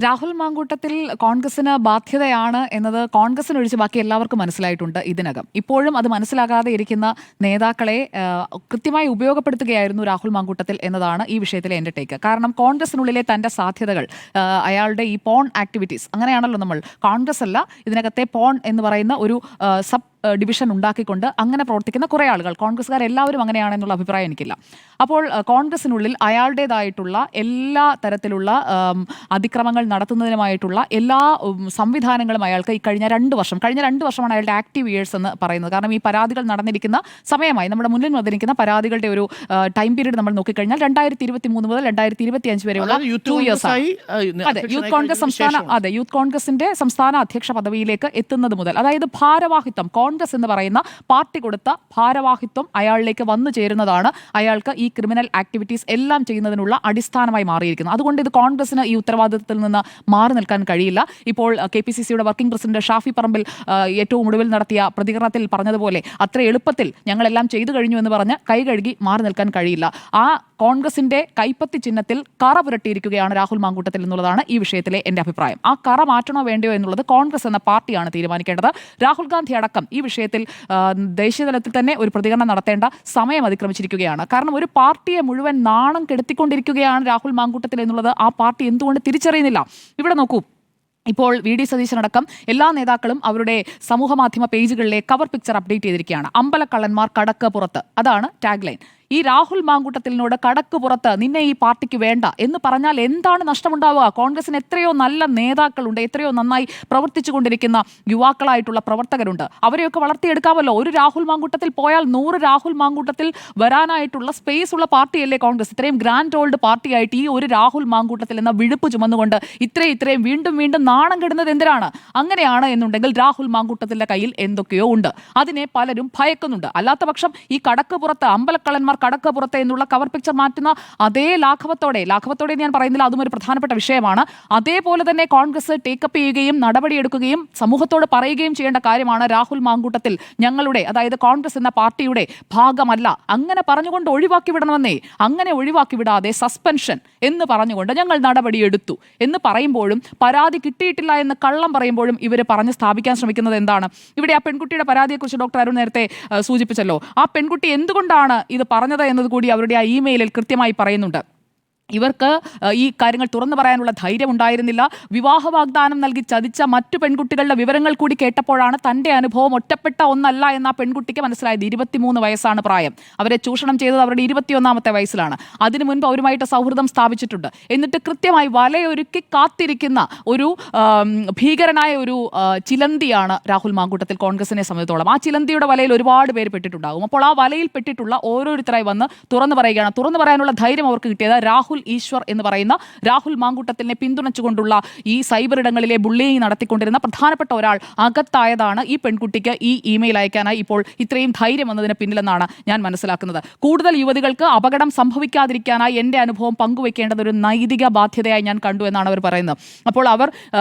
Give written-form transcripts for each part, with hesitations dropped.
രാഹുൽ മാങ്കൂട്ടത്തിൽ കോൺഗ്രസിന് ബാധ്യതയാണ് എന്നത് കോൺഗ്രസിനൊഴിച്ച് ബാക്കി എല്ലാവർക്കും മനസ്സിലായിട്ടുണ്ട് ഇതിനകം. ഇപ്പോഴും അത് മനസ്സിലാകാതെ ഇരിക്കുന്ന നേതാക്കളെ കൃത്യമായി ഉപയോഗപ്പെടുത്തുകയായിരുന്നു രാഹുൽ മാങ്കൂട്ടത്തിൽ എന്നതാണ് ഈ വിഷയത്തിലെ എൻ്റെ ടേക്ക്. കാരണം കോൺഗ്രസിനുള്ളിലെ തൻ്റെ സാധ്യതകൾ, അയാളുടെ ഈ പോൺ ആക്ടിവിറ്റീസ്, അങ്ങനെയാണല്ലോ നമ്മൾ, കോൺഗ്രസ് അല്ല ഇതിനകത്തെ പോൺ എന്ന് പറയുന്ന ഒരു സബ് ഡിവിഷൻ ഉണ്ടാക്കിക്കൊണ്ട് അങ്ങനെ പ്രവർത്തിക്കുന്ന കുറേ ആളുകൾ, കോൺഗ്രസ്സുകാരെല്ലാവരും അങ്ങനെയാണെന്നുള്ള അഭിപ്രായം എനിക്കില്ല. അപ്പോൾ കോൺഗ്രസിനുള്ളിൽ അയാളുടേതായിട്ടുള്ള എല്ലാ തരത്തിലുള്ള അതിക്രമങ്ങൾ നടത്തുന്നതിനുമായിട്ടുള്ള എല്ലാ സംവിധാനങ്ങളും അയാൾക്ക് ഈ കഴിഞ്ഞ 2 വർഷമാണ് അയാളുടെ ആക്റ്റീവ് ഇയേഴ്സ് എന്ന് പറയുന്നത്. കാരണം ഈ പരാതികൾ നടന്നിരിക്കുന്ന സമയമായി നമ്മുടെ മുന്നിൽ വന്നിരിക്കുന്ന പരാതികളുടെ ഒരു ടൈം പീരീഡ് നമ്മൾ നോക്കിക്കഴിഞ്ഞാൽ 2023 മുതൽ 2025 വരെയുള്ള 2 ഇയേഴ്സ് ആണ്. അതെ, യൂത്ത് കോൺഗ്രസിന്റെ സംസ്ഥാന അധ്യക്ഷ പദവിയിലേക്ക് എത്തുന്നത് മുതൽ, അതായത് ഭാരവാഹിത്വം, കോൺഗ്രസ് എന്ന് പറയുന്ന പാർട്ടി കൊടുത്ത ഭാരവാഹിത്വം അയാളിലേക്ക് വന്നു ചേരുന്നതാണ് അയാൾക്ക് ഈ ക്രിമിനൽ ആക്ടിവിറ്റീസ് എല്ലാം ചെയ്യുന്നതിനുള്ള അടിസ്ഥാനമായി മാറിയിരിക്കുന്നത്. അതുകൊണ്ട് ഇത് കോൺഗ്രസിന് ഈ ഉത്തരവാദിത്തത്തിൽ നിന്ന് മാറി നിൽക്കാൻ കഴിയില്ല. ഇപ്പോൾ KPCCയുടെ വർക്കിംഗ് പ്രസിഡന്റ് ഷാഫി പറമ്പിൽ ഏറ്റവും ഒടുവിൽ നടത്തിയ പ്രതികരണത്തിൽ പറഞ്ഞതുപോലെ അത്ര എളുപ്പത്തിൽ ഞങ്ങളെല്ലാം ചെയ്തു കഴിഞ്ഞു എന്ന് പറഞ്ഞ് കൈ കഴുകി മാറി നിൽക്കാൻ കഴിയില്ല. ആ കോൺഗ്രസിന്റെ കൈപ്പത്തി ചിഹ്നത്തിൽ കറ പുരട്ടിയിരിക്കുകയാണ് രാഹുൽ മാങ്കൂട്ടത്തിൽ എന്നുള്ളതാണ് ഈ വിഷയത്തിലെ എൻ്റെ അഭിപ്രായം. ആ കറ മാറ്റണോ വേണ്ടയോ എന്നുള്ളത് കോൺഗ്രസ് എന്ന പാർട്ടിയാണ് തീരുമാനിക്കേണ്ടത്. രാഹുൽ ഗാന്ധി അടക്കം ഈ വിഷയത്തിൽ ദേശീയ തലത്തിൽ തന്നെ ഒരു പ്രതികരണം നടത്തേണ്ട സമയം അതിക്രമിച്ചിരിക്കുകയാണ്. കാരണം ഒരു പാർട്ടിയെ മുഴുവൻ നാണം കെടുത്തിക്കൊണ്ടിരിക്കുകയാണ് രാഹുൽ മാങ്കൂട്ടത്തിൽ എന്നുള്ളത് ആ പാർട്ടി എന്തുകൊണ്ട് തിരിച്ചറിയുന്നില്ല? ഇവിടെ നോക്കൂ, ഇപ്പോൾ VD സതീശനടക്കം എല്ലാ നേതാക്കളും അവരുടെ സമൂഹ മാധ്യമ പേജുകളിലെ കവർ പിക്ചർ അപ്ഡേറ്റ് ചെയ്തിരിക്കുകയാണ്. അമ്പലക്കള്ളന്മാർ കടക്ക് പുറത്ത്, അതാണ് ടാഗ് ലൈൻ. ഈ രാഹുൽ മാങ്കൂട്ടത്തിനോട് കടക്ക് പുറത്ത്, നിന്നെ ഈ പാർട്ടിക്ക് വേണ്ട എന്ന് പറഞ്ഞാൽ എന്താണ് നഷ്ടമുണ്ടാവുക? കോൺഗ്രസിന് എത്രയോ നല്ല നേതാക്കളുണ്ട്, എത്രയോ നന്നായി പ്രവർത്തിച്ചു കൊണ്ടിരിക്കുന്ന യുവാക്കളായിട്ടുള്ള പ്രവർത്തകരുണ്ട്. അവരെയൊക്കെ വളർത്തിയെടുക്കാമല്ലോ. ഒരു രാഹുൽ മാങ്കൂട്ടത്തിൽ പോയാൽ 100 രാഹുൽ മാങ്കൂട്ടത്തിൽ വരാനായിട്ടുള്ള സ്പേസ് ഉള്ള പാർട്ടിയല്ലേ കോൺഗ്രസ്? ഇത്രയും ഗ്രാൻഡ് ഓൾഡ് പാർട്ടിയായിട്ട് ഈ ഒരു രാഹുൽ മാങ്കൂട്ടത്തിൽ എന്ന വിഴുപ്പ് ചുമന്നുകൊണ്ട് ഇത്രയും വീണ്ടും നാണം കെടുന്നത് എന്തിനാണ്? അങ്ങനെയാണ് എന്നുണ്ടെങ്കിൽ രാഹുൽ മാങ്കൂട്ടത്തിന്റെ കയ്യിൽ എന്തൊക്കെയോ ഉണ്ട്. അതിനെ പലരും ഭയക്കുന്നുണ്ട്. അല്ലാത്ത പക്ഷം ഈ കടക്ക് പുറത്ത്, അമ്പലക്കള്ളന്മാർ കടക്ക് പുറത്ത് എന്നുള്ള കവർ പിക്ചർ മാറ്റുന്ന അതേ ലാഘവത്തോടെ ഞാൻ പറയുന്നില്ല, അതും ഒരു പ്രധാനപ്പെട്ട വിഷയമാണ്, അതേപോലെ തന്നെ കോൺഗ്രസ് ടേക്കപ്പ് ചെയ്യുകയും നടപടിയെടുക്കുകയും സമൂഹത്തോട് പറയുകയും ചെയ്യേണ്ട കാര്യമാണ്. രാഹുൽ മാങ്കൂട്ടത്തിൽ ഞങ്ങളുടെ, അതായത് കോൺഗ്രസ് എന്ന പാർട്ടിയുടെ ഭാഗമല്ല. അങ്ങനെ പറഞ്ഞുകൊണ്ട് ഒഴിവാക്കി വിടണമെന്നേ. അങ്ങനെ ഒഴിവാക്കി വിടാതെ സസ്പെൻഷൻ എന്ന് പറഞ്ഞുകൊണ്ട് ഞങ്ങൾ നടപടിയെടുത്തു എന്ന് പറയുമ്പോഴും, പരാതി കിട്ടിയിട്ടില്ല എന്ന് കള്ളം പറയുമ്പോഴും ഇവർ പറഞ്ഞ് സ്ഥാപിക്കാൻ ശ്രമിക്കുന്നത് എന്താണ്? ഇവിടെ ആ പെൺകുട്ടിയുടെ പരാതിയെക്കുറിച്ച് ഡോക്ടർ അരുൺ നേരത്തെ സൂചിപ്പിച്ചല്ലോ. ആ പെൺകുട്ടി എന്തുകൊണ്ടാണ് ഇത് പറഞ്ഞത് എന്നത് കൂടി അവരുടെ ആ ഇമെയിലിൽ കൃത്യമായി പറയുന്നുണ്ട്. ഇവർക്ക് ഈ കാര്യങ്ങൾ തുറന്നു പറയാനുള്ള ധൈര്യം ഉണ്ടായിരുന്നില്ല. വിവാഹ വാഗ്ദാനം നൽകി ചതിച്ച മറ്റു പെൺകുട്ടികളുടെ വിവരങ്ങൾ കൂടി കേട്ടപ്പോഴാണ് തൻ്റെ അനുഭവം ഒറ്റപ്പെട്ട ഒന്നല്ല എന്ന ആ പെൺകുട്ടിക്ക് മനസ്സിലായത്. 23 വയസ്സാണ് പ്രായം. അവരെ ചൂഷണം ചെയ്തത് അവരുടെ 21ാമത്തെ വയസ്സിലാണ്. അതിനു മുൻപ് അവരുമായിട്ട് സൗഹൃദം സ്ഥാപിച്ചിട്ടുണ്ട്. എന്നിട്ട് കൃത്യമായി വലയൊരുക്കി കാത്തിരിക്കുന്ന ഒരു ഭീകരനായ ഒരു ചിലന്തിയാണ് രാഹുൽ മാങ്കൂട്ടത്തിൽ കോൺഗ്രസിനെ സംബന്ധിച്ചോളം. ആ ചിലന്തിയുടെ വലയിൽ ഒരുപാട് പേര് പെട്ടിട്ടുണ്ടാകും. അപ്പോൾ ആ വലയിൽ പെട്ടിട്ടുള്ള ഓരോരുത്തരായി വന്ന് തുറന്നു പറയുകയാണ്. തുറന്നു പറയാനുള്ള ധൈര്യം അവർക്ക് കിട്ടിയത് രാഹുൽ ഈശ്വർ എന്ന് പറയുന്ന രാഹുൽ മാങ്കൂട്ടത്തിനെ പിന്തുണച്ചുകൊണ്ടുള്ള ഈ സൈബർ ഇടങ്ങളിലെ ബുള്ളിയിങ് നടത്തിക്കൊണ്ടിരുന്ന പ്രധാനപ്പെട്ട ഒരാൾ അകത്തായതാണ് ഈ പെൺകുട്ടിക്ക് ഈ ഇമെയിൽ അയക്കാനായി ഇപ്പോൾ ഇത്രയും ധൈര്യം വന്നതിന് പിന്നിലെന്നാണ് ഞാൻ മനസ്സിലാക്കുന്നത്. കൂടുതൽ യുവതികൾക്ക് അപകടം സംഭവിക്കാതിരിക്കാനായി എൻ്റെ അനുഭവം പങ്കുവെക്കേണ്ടത് ഒരു നൈതിക ബാധ്യതയായി ഞാൻ കണ്ടു എന്നാണ് അവർ പറയുന്നത്. അപ്പോൾ അവർ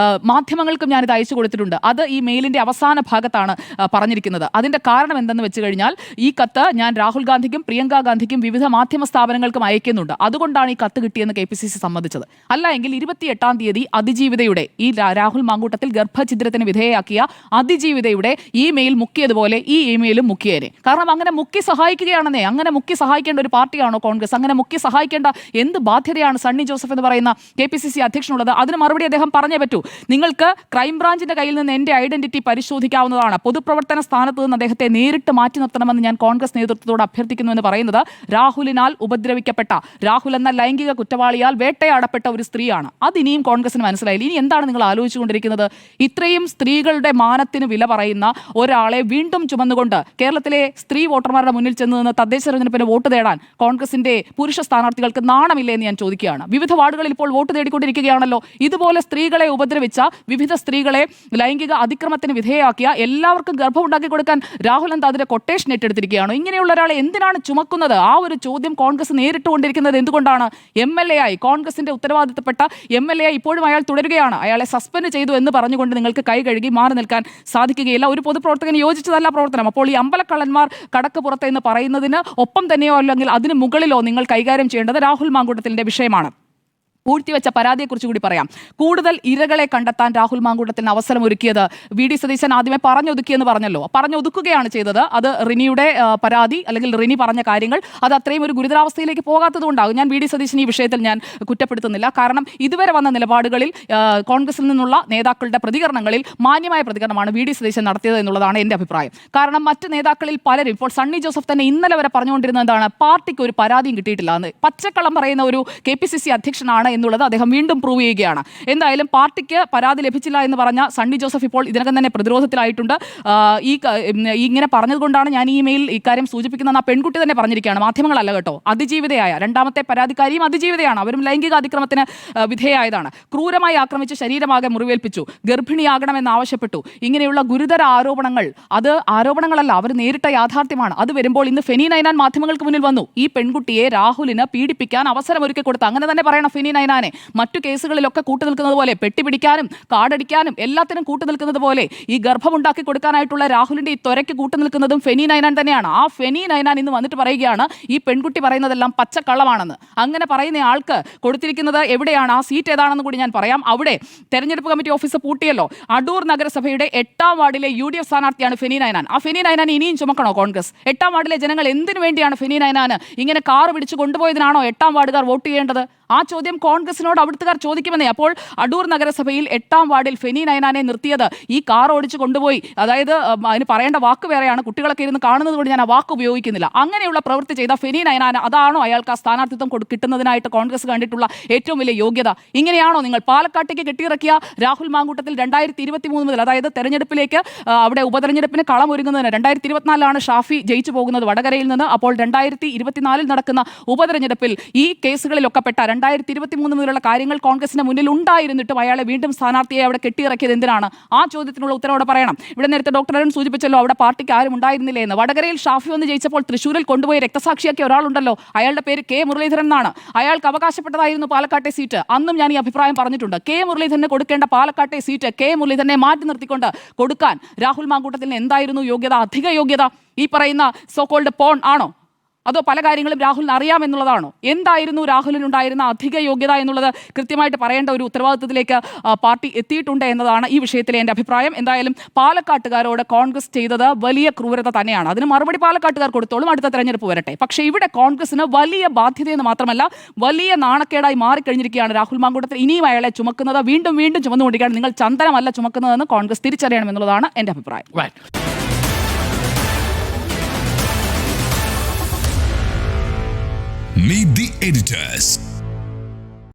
മാധ്യമങ്ങൾക്കും ഞാനിത് അയച്ചു കൊടുത്തിട്ടുണ്ട്. അത് ഈ മെയിലിൻ്റെ അവസാന ഭാഗത്താണ് പറഞ്ഞിരിക്കുന്നത്. അതിൻ്റെ കാരണം എന്തെന്ന് വെച്ച് കഴിഞ്ഞാൽ, ഈ കത്ത് ഞാൻ രാഹുൽ ഗാന്ധിക്കും പ്രിയങ്ക ഗാന്ധിക്കും വിവിധ മാധ്യമ സ്ഥാപനങ്ങൾക്കും അയക്കുന്നുണ്ട്. അതുകൊണ്ടാണ് ഈ കത്ത് കിട്ടിയെന്ന് KPCC സമ്മതിച്ചത്. അല്ല എങ്കിൽ 28-ാം തീയതി അതിജീവിതയുടെ, ഈ രാഹുൽ മാങ്കൂട്ടത്തിൽ ഗർഭഛിദ്രത്തിന് വിധേയയാക്കിയ അതിജീവിതയുടെ ഇമെയിൽ മുക്കിയതുപോലെ ഈ ഇമെയിലും മുക്കിയേനെ. കാരണം അങ്ങനെ മുക്കി സഹായിക്കുകയാണെന്നേ. അങ്ങനെ മുക്കി സഹായിക്കേണ്ട ഒരു പാർട്ടിയാണോ കോൺഗ്രസ്? അങ്ങനെ മുക്കി സഹായിക്കേണ്ട എന്ത് ബാധ്യതയാണ് സണ്ണി ജോസഫ് എന്ന് പറയുന്ന KPCC അധ്യക്ഷനുള്ളത്? അതിന് മറുപടി അദ്ദേഹം പറഞ്ഞേ പറ്റൂ. നിങ്ങൾക്ക് ക്രൈംബ്രാഞ്ചിന്റെ കയ്യിൽ നിന്ന് എൻ്റെ ഐഡന്റിറ്റി പരിശോധിക്കാവുന്നതാണ്. പൊതുപ്രവർത്തന സ്ഥാനത്ത് നിന്ന് അദ്ദേഹത്തെ നേരിട്ട് മാറ്റി നിർത്തണമെന്ന് ഞാൻ കോൺഗ്രസ് നേതൃത്വത്തോട് അഭ്യർത്ഥിക്കുന്നു എന്ന് പറയുന്നത് രാഹുലിനാൽ ഉപദ്രവിക്കപ്പെട്ട, രാഹുൽ എന്ന ലൈംഗിക കുറ്റവാളിയാൽ വേട്ടയാടപ്പെട്ട ഒരു സ്ത്രീയാണ്. അതിനിയും കോൺഗ്രസിന് മനസ്സിലായില്ല. ഇനി എന്താണ് നിങ്ങൾ ആലോചിച്ചുകൊണ്ടിരിക്കുന്നത്? ഇത്രയും സ്ത്രീകളുടെ മാനത്തിന് വില പറയുന്ന ഒരാളെ വീണ്ടും ചുമന്നുകൊണ്ട് കേരളത്തിലെ സ്ത്രീ വോട്ടർമാരുടെ മുന്നിൽ ചെന്ന് നിന്ന് തദ്ദേശ തെരഞ്ഞെടുപ്പിന് വോട്ട് തേടാൻ കോൺഗ്രസിന്റെ പുരുഷ സ്ഥാനാർത്ഥികൾക്ക് നാണമില്ലേ എന്ന് ഞാൻ ചോദിക്കുകയാണ്. വിവിധ വാർഡുകളിൽ ഇപ്പോൾ വോട്ട് തേടിക്കൊണ്ടിരിക്കുകയാണല്ലോ. ഇതുപോലെ സ്ത്രീകളെ ഉപദ്രവിച്ച, വിവിധ സ്ത്രീകളെ ലൈംഗിക അതിക്രമത്തിന് വിധേയമാക്കിയ, എല്ലാവർക്കും ഗർഭം ഉണ്ടാക്കി കൊടുക്കാൻ രാഹുൽ എന്താ അതിന്റെ കൊട്ടേഷൻ ഏറ്റെടുത്തിരിക്കുകയാണോ? ഇങ്ങനെയുള്ള ഒരാളെ എന്തിനാണ് ചുമക്കുന്നത്? ആ ഒരു ചോദ്യം കോൺഗ്രസ് നേരിട്ടുകൊണ്ടിരിക്കുന്നത് എന്തുകൊണ്ടാണ്? MLA ആയി, കോൺഗ്രസിന്റെ ഉത്തരവാദിത്തപ്പെട്ട MLA ആയി ഇപ്പോഴും അയാൾ തുടരുകയാണ്. അയാളെ സസ്പെൻഡ് ചെയ്തു എന്ന് പറഞ്ഞുകൊണ്ട് നിങ്ങൾക്ക് കൈ കഴുകി മാറി നിൽക്കാൻ സാധിക്കുകയില്ല. ഒരു പൊതുപ്രവർത്തകന് യോജിച്ചതല്ല പ്രവർത്തനം. അപ്പോൾ ഈ അമ്പലക്കള്ളന്മാർ കടക്ക് പുറത്ത് എന്ന് പറയുന്നതിന് ഒപ്പം തന്നെയോ അല്ലെങ്കിൽ അതിന് മുകളിലോ നിങ്ങൾ കൈകാര്യം ചെയ്യേണ്ടത് രാഹുൽ മാങ്കൂട്ടത്തിന്റെ വിഷയമാണ്. പൂഴ്ത്തിവെച്ച പരാതിയെക്കുറിച്ച് കൂടി പറയാം. കൂടുതൽ ഇരകളെ കണ്ടെത്താൻ രാഹുൽ മാങ്കൂട്ടത്തിന് അവസരമൊരുക്കിയത് വി.ഡി. സതീശൻ ആദ്യമേ പറഞ്ഞൊതുക്കിയെന്ന് പറഞ്ഞല്ലോ. പറഞ്ഞൊതുക്കുകയാണ് ചെയ്തത്. അത് റിനിയുടെ പരാതി അല്ലെങ്കിൽ റിനി പറഞ്ഞ കാര്യങ്ങൾ അത് അത്രയും ഒരു ഗുരുതരാവസ്ഥയിലേക്ക് പോകാത്തതുകൊണ്ടാകും. ഞാൻ വി.ഡി. സതീശൻ ഈ വിഷയത്തിൽ ഞാൻ കുറ്റപ്പെടുത്തുന്നില്ല. കാരണം ഇതുവരെ വന്ന നിലപാടുകളിൽ കോൺഗ്രസിൽ നിന്നുള്ള നേതാക്കളുടെ പ്രതികരണങ്ങളിൽ മാന്യമായ പ്രതികരണമാണ് വി.ഡി. സതീശൻ നടത്തിയത് എന്നുള്ളതാണ് എൻ്റെ അഭിപ്രായം. കാരണം മറ്റ് നേതാക്കളിൽ പലരും, ഇപ്പോൾ സണ്ണി ജോസഫ് തന്നെ ഇന്നലെ വരെ പറഞ്ഞുകൊണ്ടിരുന്നത് എന്താണ്, പാർട്ടിക്ക് ഒരു പരാതിയും കിട്ടിയിട്ടില്ല എന്ന്. പച്ചക്കള്ളം പറയുന്ന ഒരു KPCC അധ്യക്ഷനാണ് എന്നുള്ളത് അദ്ദേഹം വീണ്ടും പ്രൂവ് ചെയ്യുകയാണ്. എന്തായാലും പാർട്ടിക്ക് പരാതി ലഭിച്ചില്ല എന്ന് പറഞ്ഞ സണ്ണി ജോസഫ് ഇപ്പോൾ ഇതിനകം തന്നെ പ്രതിരോധത്തിലായിട്ടുണ്ട്. ഇങ്ങനെ പറഞ്ഞതുകൊണ്ടാണ് ഞാൻ ഈ മെയിൽ ഇക്കാര്യം സൂചിപ്പിക്കുന്ന പെൺകുട്ടി തന്നെ പറഞ്ഞിരിക്കുകയാണ്, മാധ്യമങ്ങളല്ല കേട്ടോ. അതിജീവിതയായ രണ്ടാമത്തെ പരാതിക്കാരിയും അതിജീവിതയാണ്. അവരും ലൈംഗിക അതിക്രമത്തിന് വിധേയായതാണ്. ക്രൂരമായി ആക്രമിച്ച് ശരീരമാകെ മുറിവേൽപ്പിച്ചു, ഗർഭിണിയാകണമെന്ന് ആവശ്യപ്പെട്ടു. ഇങ്ങനെയുള്ള ഗുരുതര ആരോപണങ്ങൾ, അത് ആരോപണങ്ങളല്ല, അവർ നേരിട്ട യാഥാർത്ഥ്യമാണ്. അത് വരുമ്പോൾ ഇന്ന് ഫെനി നൈനാൻ മാധ്യമങ്ങൾക്ക് മുന്നിൽ വന്നു. ഈ പെൺകുട്ടിയെ രാഹുലിന് പീഡിപ്പിക്കാൻ അവസരമൊരുക്കി കൊടുത്തു. അങ്ങനെ തന്നെ പറയണം ഫെനി നൈനാനെ. മറ്റു കേസുകളിലൊക്കെ കൂട്ടുനിൽക്കുന്നത് പോലെ, പെട്ടിപിടിക്കാനും കാടടിക്കാനും എല്ലാത്തിനും കൂട്ടുനിൽക്കുന്നത് പോലെ ഈ ഗർഭമുണ്ടാക്കി കൊടുക്കാനായിട്ടുള്ള രാഹുലിന്റെ ഈ ത്വരയ്ക്ക് കൂട്ടുനിൽക്കുന്നതും ഫെനി നൈനാൻ തന്നെയാണ്. ആ ഫെനി നൈനാൻ ഇന്ന് വന്നിട്ട് പറയുകയാണ് ഈ പെൺകുട്ടി പറയുന്നതെല്ലാം പച്ചക്കള്ളമാണെന്ന്. അങ്ങനെ പറയുന്ന ആൾക്ക് കൊടുത്തിരിക്കുന്നത് എവിടെയാണ്, ആ സീറ്റ് ഏതാണെന്ന് കൂടി ഞാൻ പറയാം. അവിടെ തെരഞ്ഞെടുപ്പ് കമ്മിറ്റി ഓഫീസ് പൂട്ടിയല്ലോ. അടൂർ നഗരസഭയുടെ 8ാം വാർഡിലെ UDF സ്ഥാനാർത്ഥിയാണ് ഫെനി നൈനാൻ. ആ ഫെനി നൈനാൻ ഇനിയും ചുമക്കണോ കോൺഗ്രസ്? 8ാം വാർഡിലെ ജനങ്ങൾ എന്തിനു വേണ്ടിയാണ് ഫെനി നൈനാന് ഇങ്ങനെ കാറ് പിടിച്ച് കൊണ്ടുപോയതിനാണോ 8ാം വാർഡുകാർ വോട്ട് ചെയ്യേണ്ടത്? ആ ചോദ്യം കോൺഗ്രസിനോട് അവിടുത്തുകാർ ചോദിക്കുമെന്നേ. അപ്പോൾ അടൂർ നഗരസഭയിൽ 8ാം വാർഡിൽ ഫെനി നൈനാനെ നിർത്തിയത് ഈ കാർ ഓടിച്ച് കൊണ്ടുപോയി, അതായത് അതിന് പറയേണ്ട വാക്ക് വേറെയാണ്, കുട്ടികളൊക്കെ ഇരുന്ന് കാണുന്നത് കൊണ്ട് ഞാൻ ആ വാക്ക് ഉപയോഗിക്കുന്നില്ല. അങ്ങനെയുള്ള പ്രവൃത്തി ചെയ്ത ഫെനി നൈനാൻ, അതാണോ അയാൾക്ക് ആ സ്ഥാനാർത്ഥിത്വം കിട്ടുന്നതിനായിട്ട് കോൺഗ്രസ് കണ്ടിട്ടുള്ള ഏറ്റവും വലിയ യോഗ്യത? ഇങ്ങനെയാണോ നിങ്ങൾ പാലക്കാട്ടേക്ക് കെട്ടിയിറക്കിയ രാഹുൽ മാങ്കൂട്ടത്തിൽ 2023 മുതൽ, അതായത് തെരഞ്ഞെടുപ്പിലേക്ക് അവിടെ ഉപതെരഞ്ഞെടുപ്പിന് കളമൊരുങ്ങുന്നതിന് 2024 ഷാഫി ജയിച്ചു പോകുന്നത് വടകരയിൽ നിന്ന്. അപ്പോൾ 2024 നടക്കുന്ന ഉപതെരഞ്ഞെടുപ്പിൽ ഈ കേസുകളിലൊക്കെ പെട്ട 2023 മുതലുള്ള കാര്യങ്ങൾ കോൺഗ്രസിന് മുന്നിൽ ഉണ്ടായിരുന്നിട്ടും അയാളെ വീണ്ടും സ്ഥാനാർത്ഥിയെ അവിടെ കെട്ടിയിറക്കിയത് എന്തിനാണ്? ആ ചോദ്യത്തിനുള്ള ഉത്തരവോടെ പറയണം. ഇവിടെ നേരത്തെ ഡോക്ടർ അരുൺ സൂചിപ്പിച്ചല്ലോ, അവിടെ പാർട്ടിക്ക് ആരും ഉണ്ടായിരുന്നില്ലേ എന്ന്. വടകരയിൽ ഷാഫി വന്ന് ജയിച്ചപ്പോൾ തൃശ്ശൂരിൽ കൊണ്ടുപോയി രക്തസാക്ഷിയാക്കിയ ഒരാളുണ്ടല്ലോ, അയാളുടെ പേര് K. മുരളീധരൻ എന്നാണ്. അയാൾക്ക് അവകാശപ്പെട്ടതായിരുന്നു പാലക്കാട്ടെ സീറ്റ്. അന്നും ഞാൻ ഈ അഭിപ്രായം പറഞ്ഞിട്ടുണ്ട്. K. മുരളീധരന് കൊടുക്കേണ്ട പാലക്കാട്ടെ സീറ്റ് K. മുരളീധരനെ മാറ്റി നിർത്തിക്കൊണ്ട് കൊടുക്കാൻ രാഹുൽ മാങ്കൂട്ടത്തിന് എന്തായിരുന്നു യോഗ്യത? അധിക യോഗ്യത ഈ പറയുന്ന സോകോൾഡ് പോൺ ആണോ? അതോ പല കാര്യങ്ങളും രാഹുലിന് അറിയാമെന്നുള്ളതാണോ? എന്തായിരുന്നു രാഹുലിനുണ്ടായിരുന്ന അധിക യോഗ്യത എന്നുള്ളത് കൃത്യമായിട്ട് പറയേണ്ട ഒരു ഉത്തരവാദിത്തത്തിലേക്ക് പാർട്ടി എത്തിയിട്ടുണ്ട് എന്നതാണ് ഈ വിഷയത്തിലെ എൻ്റെ അഭിപ്രായം. എന്തായാലും പാലക്കാട്ടുകാരോട് കോൺഗ്രസ് ചെയ്തത് വലിയ ക്രൂരത തന്നെയാണ്. അതിന് മറുപടി പാലക്കാട്ടുകാർ കൊടുത്തോളും, അടുത്ത തെരഞ്ഞെടുപ്പ് വരട്ടെ. പക്ഷേ ഇവിടെ കോൺഗ്രസിന് വലിയ ബാധ്യതയെന്ന് മാത്രമല്ല വലിയ നാണക്കേടായി മാറിക്കഴിഞ്ഞിരിക്കുകയാണ് രാഹുൽ മാങ്കൂട്ടത്തിൽ. ഇനിയും അയാളെ ചുമക്കുന്നത് വീണ്ടും വീണ്ടും ചുമന്നുകൊണ്ടിരിക്കുകയാണ്. നിങ്ങൾ ചന്ദനമല്ല ചുമക്കുന്നതെന്ന് കോൺഗ്രസ് തിരിച്ചറിയണമെന്നുള്ളതാണ് എൻ്റെ അഭിപ്രായം. Meet the editors.